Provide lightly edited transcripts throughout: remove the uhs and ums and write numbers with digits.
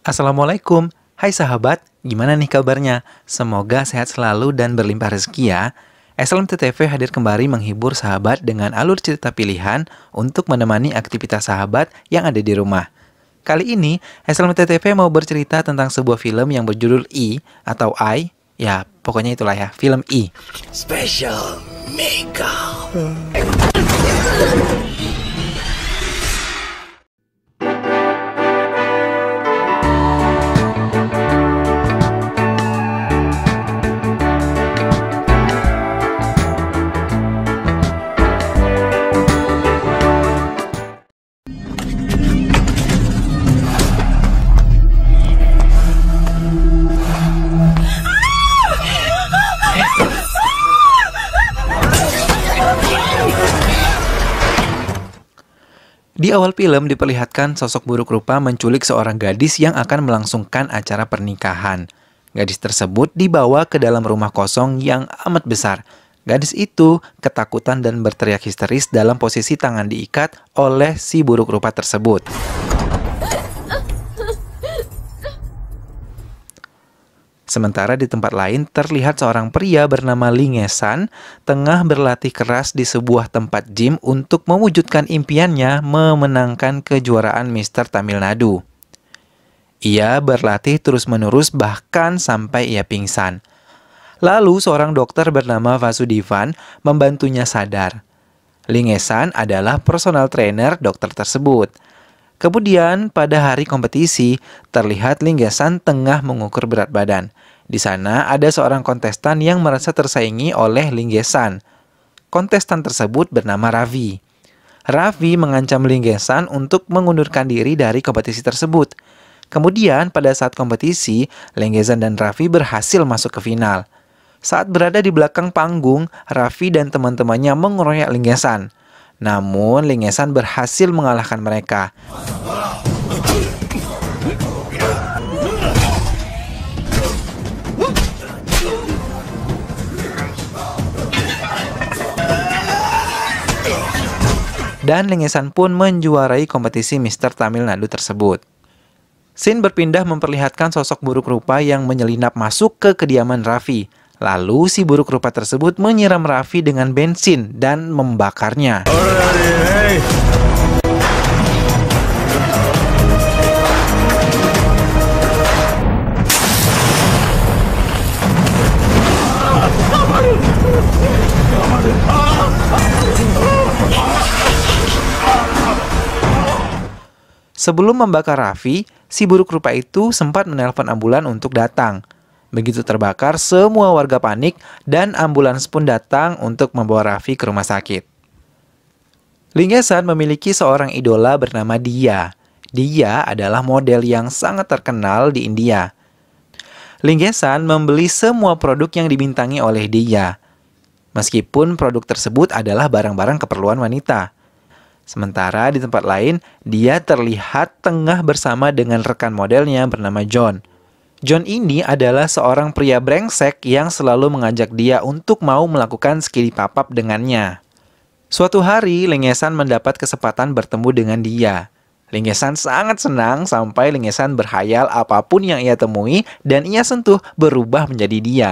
Assalamualaikum, hai sahabat, gimana nih kabarnya? Semoga sehat selalu dan berlimpah rezeki ya. SLMTTV hadir kembali menghibur sahabat dengan alur cerita pilihan untuk menemani aktivitas sahabat yang ada di rumah. Kali ini, SLMTTV mau bercerita tentang sebuah film yang berjudul I atau I, ya pokoknya itulah ya, film I. Special Makeup. Di awal film diperlihatkan sosok buruk rupa menculik seorang gadis yang akan melangsungkan acara pernikahan. Gadis tersebut dibawa ke dalam rumah kosong yang amat besar. Gadis itu ketakutan dan berteriak histeris dalam posisi tangan diikat oleh si buruk rupa tersebut. Sementara di tempat lain terlihat seorang pria bernama Lingesan tengah berlatih keras di sebuah tempat gym untuk mewujudkan impiannya memenangkan kejuaraan Mr. Tamil Nadu. Ia berlatih terus-menerus bahkan sampai ia pingsan. Lalu seorang dokter bernama Vasudevan membantunya sadar. Lingesan adalah personal trainer dokter tersebut. Kemudian pada hari kompetisi, terlihat Lingesan tengah mengukur berat badan. Di sana ada seorang kontestan yang merasa tersaingi oleh Lingesan. Kontestan tersebut bernama Ravi. Ravi mengancam Lingesan untuk mengundurkan diri dari kompetisi tersebut. Kemudian pada saat kompetisi, Lingesan dan Ravi berhasil masuk ke final. Saat berada di belakang panggung, Ravi dan teman-temannya mengeroyok Lingesan. Namun, Lingesan berhasil mengalahkan mereka. Dan Lingesan pun menjuarai kompetisi Mr. Tamil Nadu tersebut. Scene berpindah memperlihatkan sosok buruk rupa yang menyelinap masuk ke kediaman Ravi. Lalu si buruk rupa tersebut menyiram Ravi dengan bensin dan membakarnya. Sebelum membakar Ravi, si buruk rupa itu sempat menelpon ambulan untuk datang. Begitu terbakar, semua warga panik dan ambulans pun datang untuk membawa Ravi ke rumah sakit. Lingesan memiliki seorang idola bernama Dia. Dia adalah model yang sangat terkenal di India. Lingesan membeli semua produk yang dibintangi oleh Dia. Meskipun produk tersebut adalah barang-barang keperluan wanita. Sementara di tempat lain, dia terlihat tengah bersama dengan rekan modelnya bernama John. John ini adalah seorang pria brengsek yang selalu mengajak dia untuk mau melakukan skidi papap dengannya. Suatu hari, Lingesan mendapat kesempatan bertemu dengan dia. Lingesan sangat senang sampai Lingesan berhayal apapun yang ia temui dan ia sentuh berubah menjadi dia.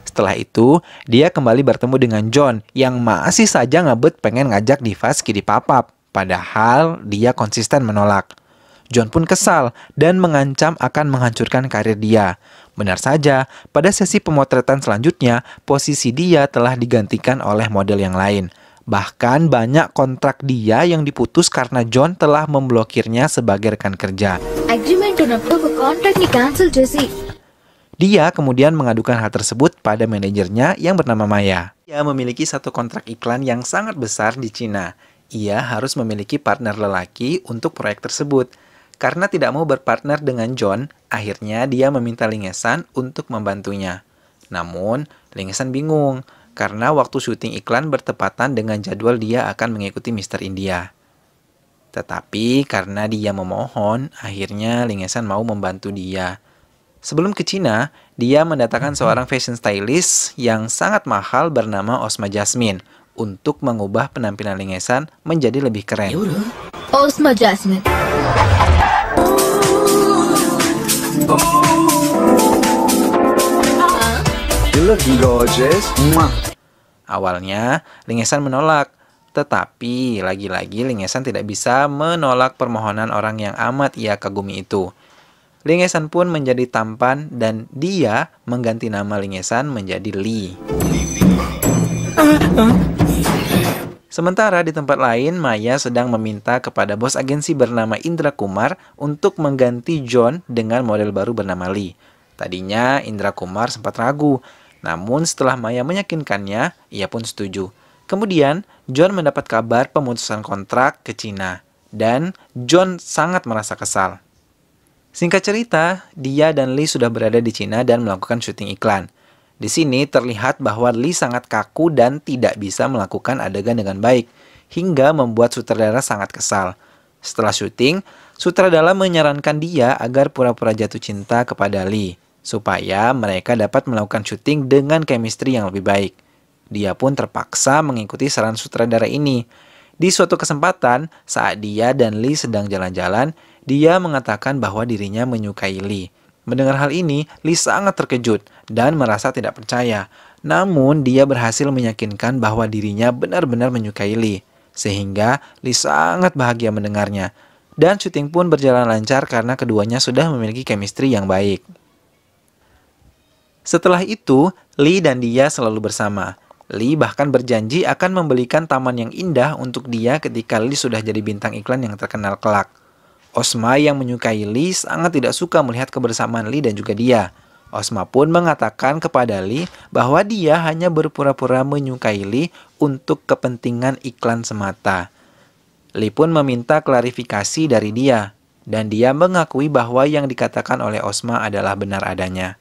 Setelah itu, dia kembali bertemu dengan John yang masih saja ngebet pengen ngajak Diva skidi papap. Padahal dia konsisten menolak. John pun kesal dan mengancam akan menghancurkan karir dia. Benar saja, pada sesi pemotretan selanjutnya, posisi dia telah digantikan oleh model yang lain. Bahkan banyak kontrak dia yang diputus karena John telah memblokirnya sebagai rekan kerja. Agreement ఉన్నప్పుడు contract ni cancel చేసి. Dia kemudian mengadukan hal tersebut pada manajernya yang bernama Maya. Ia memiliki satu kontrak iklan yang sangat besar di Cina. Ia harus memiliki partner lelaki untuk proyek tersebut. Karena tidak mau berpartner dengan John, akhirnya dia meminta Lingesan untuk membantunya. Namun, Lingesan bingung karena waktu syuting iklan bertepatan dengan jadwal dia akan mengikuti Mr. India. Tetapi karena dia memohon, akhirnya Lingesan mau membantu dia. Sebelum ke Cina, dia mendatangkan seorang fashion stylist yang sangat mahal bernama Osma Jasmine untuk mengubah penampilan Lingesan menjadi lebih keren. Osma Jasmine. You look gorgeous. Awalnya, Lingesan menolak. Tetapi, lagi-lagi Lingesan tidak bisa menolak permohonan orang yang amat ia kagumi itu. Lingesan pun menjadi tampan dan dia mengganti nama Lingesan menjadi Lee. Sementara di tempat lain, Maya sedang meminta kepada bos agensi bernama Indra Kumar untuk mengganti John dengan model baru bernama Lee. Tadinya Indra Kumar sempat ragu, namun setelah Maya meyakinkannya, ia pun setuju. Kemudian, John mendapat kabar pemutusan kontrak ke Cina, dan John sangat merasa kesal. Singkat cerita, dia dan Lee sudah berada di Cina dan melakukan syuting iklan. Di sini terlihat bahwa Lee sangat kaku dan tidak bisa melakukan adegan dengan baik, hingga membuat sutradara sangat kesal. Setelah syuting, sutradara menyarankan dia agar pura-pura jatuh cinta kepada Lee, supaya mereka dapat melakukan syuting dengan chemistry yang lebih baik. Dia pun terpaksa mengikuti saran sutradara ini. Di suatu kesempatan, saat dia dan Lee sedang jalan-jalan, dia mengatakan bahwa dirinya menyukai Lee. Mendengar hal ini, Lee sangat terkejut dan merasa tidak percaya. Namun, dia berhasil meyakinkan bahwa dirinya benar-benar menyukai Lee. Sehingga, Lee sangat bahagia mendengarnya. Dan syuting pun berjalan lancar karena keduanya sudah memiliki chemistry yang baik. Setelah itu, Lee dan dia selalu bersama. Lee bahkan berjanji akan membelikan taman yang indah untuk dia ketika Lee sudah jadi bintang iklan yang terkenal kelak. Osma yang menyukai Lee sangat tidak suka melihat kebersamaan Lee dan juga dia. Osma pun mengatakan kepada Lee bahwa dia hanya berpura-pura menyukai Lee untuk kepentingan iklan semata. Lee pun meminta klarifikasi dari dia, dan dia mengakui bahwa yang dikatakan oleh Osma adalah benar adanya.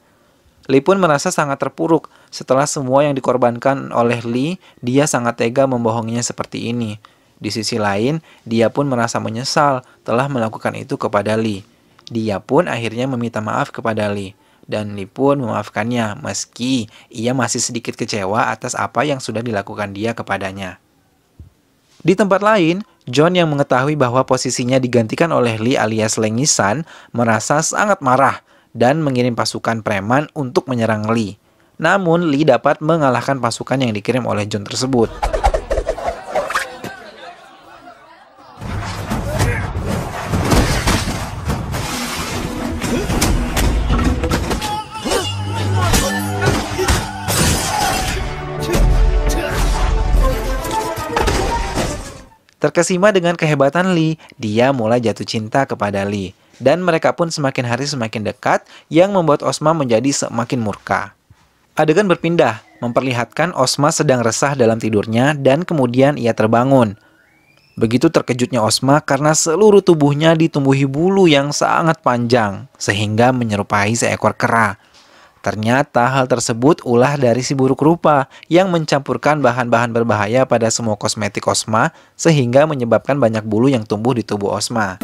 Lee pun merasa sangat terpuruk. Setelah semua yang dikorbankan oleh Lee, dia sangat tega membohonginya seperti ini. Di sisi lain, dia pun merasa menyesal telah melakukan itu kepada Lee. Dia pun akhirnya meminta maaf kepada Lee. Dan Lee pun memaafkannya meski ia masih sedikit kecewa atas apa yang sudah dilakukan dia kepadanya. Di tempat lain, John yang mengetahui bahwa posisinya digantikan oleh Lee alias Lengisan merasa sangat marah dan mengirim pasukan preman untuk menyerang Lee. Namun, Lee dapat mengalahkan pasukan yang dikirim oleh John tersebut. Terkesima dengan kehebatan Lee, dia mulai jatuh cinta kepada Lee. Dan mereka pun semakin hari semakin dekat, yang membuat Osma menjadi semakin murka. Adegan berpindah, memperlihatkan Osma sedang resah dalam tidurnya dan kemudian ia terbangun. Begitu terkejutnya Osma karena seluruh tubuhnya ditumbuhi bulu yang sangat panjang, sehingga menyerupai seekor kera. Ternyata hal tersebut ulah dari si buruk rupa yang mencampurkan bahan-bahan berbahaya pada semua kosmetik Osma, sehingga menyebabkan banyak bulu yang tumbuh di tubuh Osma.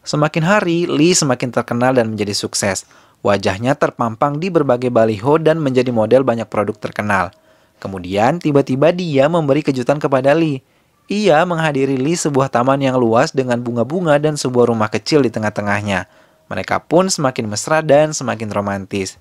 Semakin hari, Lee semakin terkenal dan menjadi sukses. Wajahnya terpampang di berbagai baliho dan menjadi model banyak produk terkenal. Kemudian, tiba-tiba dia memberi kejutan kepada Lee. Ia menghadiri Lee sebuah taman yang luas dengan bunga-bunga dan sebuah rumah kecil di tengah-tengahnya. Mereka pun semakin mesra dan semakin romantis.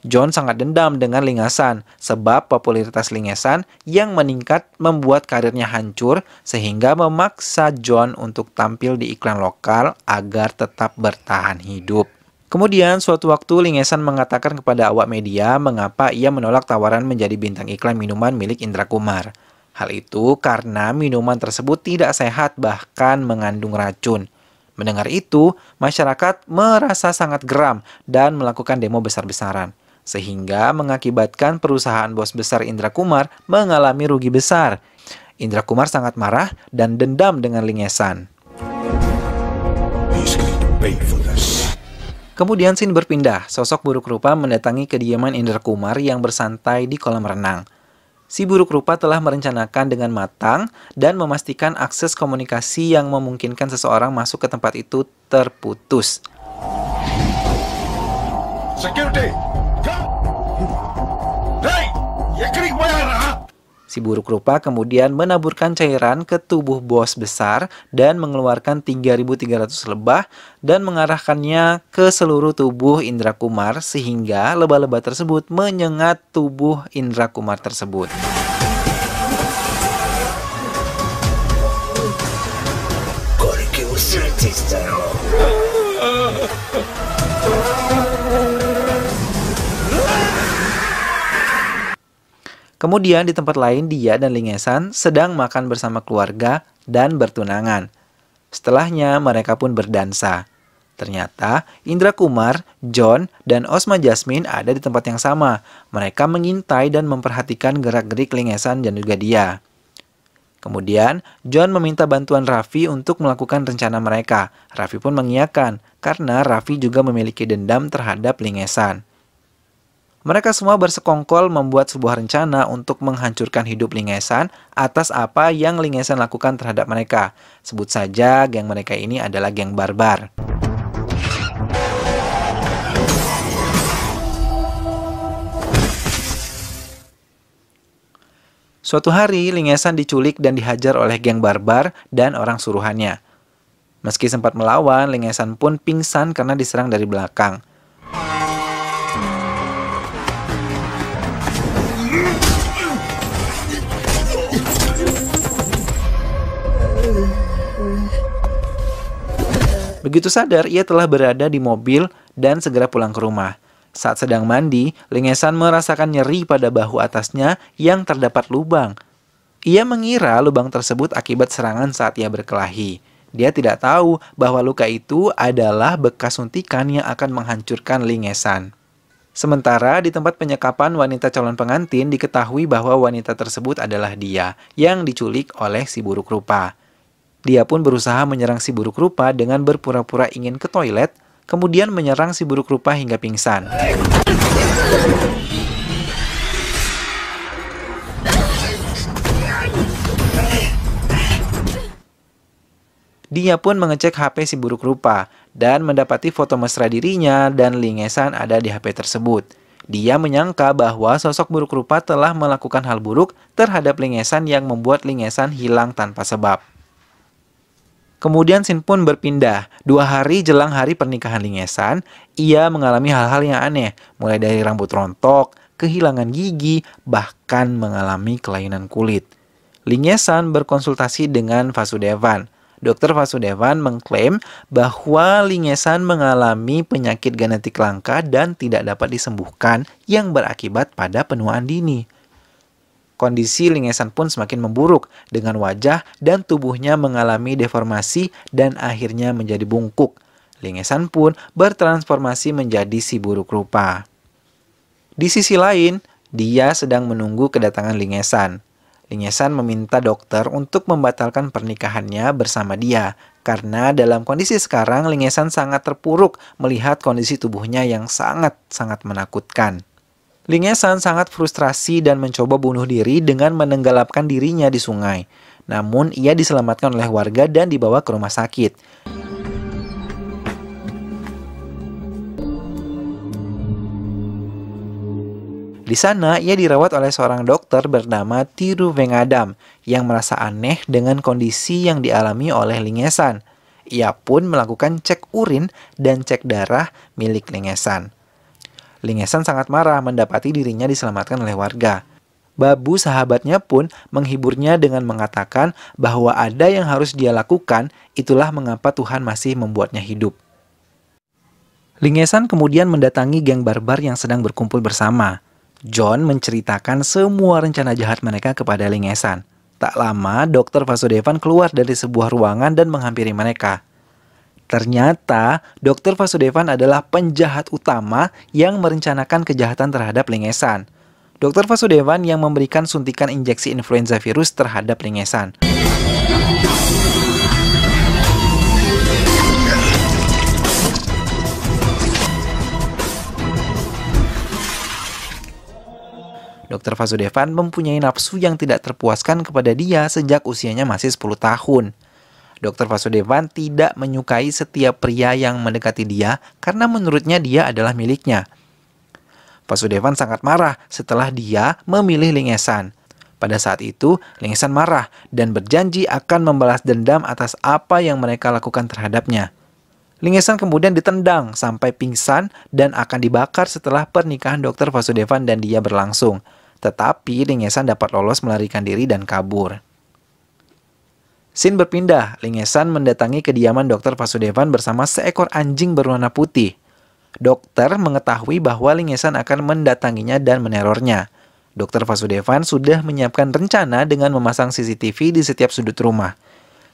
John sangat dendam dengan Lingesan sebab popularitas Lingesan yang meningkat membuat karirnya hancur sehingga memaksa John untuk tampil di iklan lokal agar tetap bertahan hidup. Kemudian suatu waktu Lingesan mengatakan kepada awak media mengapa ia menolak tawaran menjadi bintang iklan minuman milik Indra Kumar. Hal itu karena minuman tersebut tidak sehat bahkan mengandung racun. Mendengar itu, masyarakat merasa sangat geram dan melakukan demo besar-besaran. Sehingga mengakibatkan perusahaan bos besar Indra Kumar mengalami rugi besar. Indra Kumar sangat marah dan dendam dengan Lingesan. Kemudian scene berpindah, sosok buruk rupa mendatangi kediaman Indra Kumar yang bersantai di kolam renang. Si buruk rupa telah merencanakan dengan matang dan memastikan akses komunikasi yang memungkinkan seseorang masuk ke tempat itu terputus. Security! Hey! Yakrik bayar! Si buruk rupa kemudian menaburkan cairan ke tubuh bos besar dan mengeluarkan 3.300 lebah dan mengarahkannya ke seluruh tubuh Indra Kumar sehingga lebah-lebah tersebut menyengat tubuh Indra Kumar tersebut. Kemudian di tempat lain dia dan Lingesan sedang makan bersama keluarga dan bertunangan. Setelahnya mereka pun berdansa. Ternyata Indra Kumar, John, dan Osma Jasmine ada di tempat yang sama. Mereka mengintai dan memperhatikan gerak-gerik Lingesan dan juga dia. Kemudian John meminta bantuan Raffi untuk melakukan rencana mereka. Raffi pun mengiyakan karena Raffi juga memiliki dendam terhadap Lingesan. Mereka semua bersekongkol membuat sebuah rencana untuk menghancurkan hidup Lingesan atas apa yang Lingesan lakukan terhadap mereka. Sebut saja geng mereka ini adalah geng barbar. Suatu hari, Lingesan diculik dan dihajar oleh geng barbar dan orang suruhannya. Meski sempat melawan, Lingesan pun pingsan karena diserang dari belakang. Begitu sadar, ia telah berada di mobil dan segera pulang ke rumah. Saat sedang mandi, Lingesan merasakan nyeri pada bahu atasnya yang terdapat lubang. Ia mengira lubang tersebut akibat serangan saat ia berkelahi. Dia tidak tahu bahwa luka itu adalah bekas suntikan yang akan menghancurkan Lingesan. Sementara di tempat penyekapan wanita calon pengantin diketahui bahwa wanita tersebut adalah dia yang diculik oleh si buruk rupa. Dia pun berusaha menyerang si buruk rupa dengan berpura-pura ingin ke toilet, kemudian menyerang si buruk rupa hingga pingsan. Dia pun mengecek HP si buruk rupa dan mendapati foto mesra dirinya dan Lingesan ada di HP tersebut. Dia menyangka bahwa sosok buruk rupa telah melakukan hal buruk terhadap Lingesan yang membuat Lingesan hilang tanpa sebab. Kemudian scene pun berpindah. 2 hari jelang hari pernikahan Lingesan, ia mengalami hal-hal yang aneh, mulai dari rambut rontok, kehilangan gigi, bahkan mengalami kelainan kulit. Lingesan berkonsultasi dengan Vasudevan. Dr. Vasudevan mengklaim bahwa Lingesan mengalami penyakit genetik langka dan tidak dapat disembuhkan yang berakibat pada penuaan dini. Kondisi Lingesan pun semakin memburuk dengan wajah dan tubuhnya mengalami deformasi dan akhirnya menjadi bungkuk. Lingesan pun bertransformasi menjadi si buruk rupa. Di sisi lain, dia sedang menunggu kedatangan Lingesan. Lingesan meminta dokter untuk membatalkan pernikahannya bersama dia karena dalam kondisi sekarang Lingesan sangat terpuruk melihat kondisi tubuhnya yang sangat-sangat menakutkan. Lingesan sangat frustrasi dan mencoba bunuh diri dengan menenggelamkan dirinya di sungai. Namun ia diselamatkan oleh warga dan dibawa ke rumah sakit. Di sana ia dirawat oleh seorang dokter bernama Tiruvengadam yang merasa aneh dengan kondisi yang dialami oleh Lingesan. Ia pun melakukan cek urin dan cek darah milik Lingesan. Lingesan sangat marah mendapati dirinya diselamatkan oleh warga. Babu sahabatnya pun menghiburnya dengan mengatakan bahwa ada yang harus dia lakukan, itulah mengapa Tuhan masih membuatnya hidup. Lingesan kemudian mendatangi geng barbar yang sedang berkumpul bersama. John menceritakan semua rencana jahat mereka kepada Lingesan. Tak lama, Dr. Vasudevan keluar dari sebuah ruangan dan menghampiri mereka. Ternyata, Dr. Vasudevan adalah penjahat utama yang merencanakan kejahatan terhadap Lingesan. Dr. Vasudevan yang memberikan suntikan injeksi influenza virus terhadap Lingesan. Dr. Vasudevan mempunyai nafsu yang tidak terpuaskan kepada dia sejak usianya masih 10 tahun. Dr. Vasudevan tidak menyukai setiap pria yang mendekati dia karena menurutnya dia adalah miliknya. Vasudevan sangat marah setelah dia memilih Lingesan. Pada saat itu, Lingesan marah dan berjanji akan membalas dendam atas apa yang mereka lakukan terhadapnya. Lingesan kemudian ditendang sampai pingsan dan akan dibakar setelah pernikahan Dr. Vasudevan dan dia berlangsung. Tetapi Lingesan dapat lolos melarikan diri dan kabur. Scene berpindah, Lingesan mendatangi kediaman Dr. Vasudevan bersama seekor anjing berwarna putih. Dokter mengetahui bahwa Lingesan akan mendatanginya dan menerornya. Dr. Vasudevan sudah menyiapkan rencana dengan memasang CCTV di setiap sudut rumah.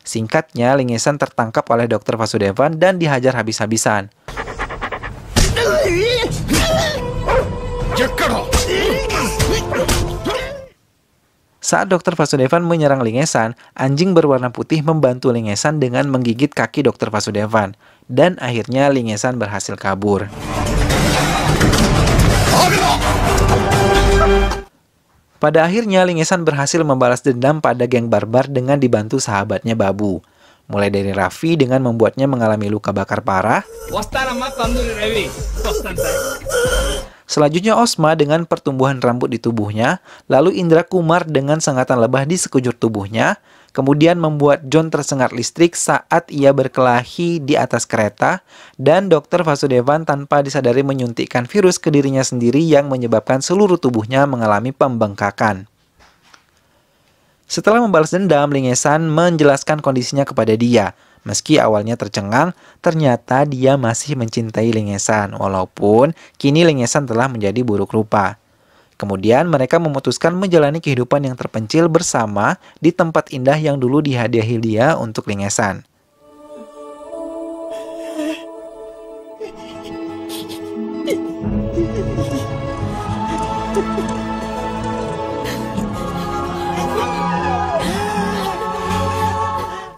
Singkatnya, Lingesan tertangkap oleh Dr. Vasudevan dan dihajar habis-habisan. Saat Dr. Vasudevan menyerang Lingesan, anjing berwarna putih membantu Lingesan dengan menggigit kaki Dr. Vasudevan. Dan akhirnya Lingesan berhasil kabur. Pada akhirnya, Lingesan berhasil membalas dendam pada geng barbar dengan dibantu sahabatnya Babu. Mulai dari Raffi dengan membuatnya mengalami luka bakar parah. Selanjutnya Osma dengan pertumbuhan rambut di tubuhnya. Lalu Indra Kumar dengan sengatan lebah di sekujur tubuhnya. Kemudian membuat John tersengat listrik saat ia berkelahi di atas kereta. Dan Dr. Vasudevan tanpa disadari menyuntikkan virus ke dirinya sendiri yang menyebabkan seluruh tubuhnya mengalami pembengkakan. Setelah membalas dendam, Lingesan menjelaskan kondisinya kepada dia. Meski awalnya tercengang, ternyata dia masih mencintai Lingesan, walaupun kini Lingesan telah menjadi buruk rupa. Kemudian mereka memutuskan menjalani kehidupan yang terpencil bersama di tempat indah yang dulu dihadiahi dia untuk Lingesan.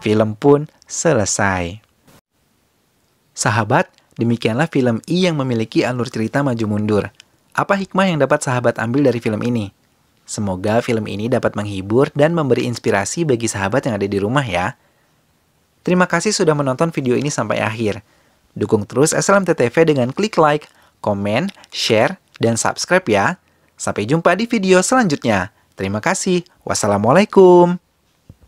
Film pun selesai. Sahabat, demikianlah film I yang memiliki alur cerita maju mundur. Apa hikmah yang dapat sahabat ambil dari film ini? Semoga film ini dapat menghibur dan memberi inspirasi bagi sahabat yang ada di rumah ya. Terima kasih sudah menonton video ini sampai akhir. Dukung terus SLMTTV dengan klik like, komen, share, dan subscribe ya. Sampai jumpa di video selanjutnya. Terima kasih. Wassalamualaikum.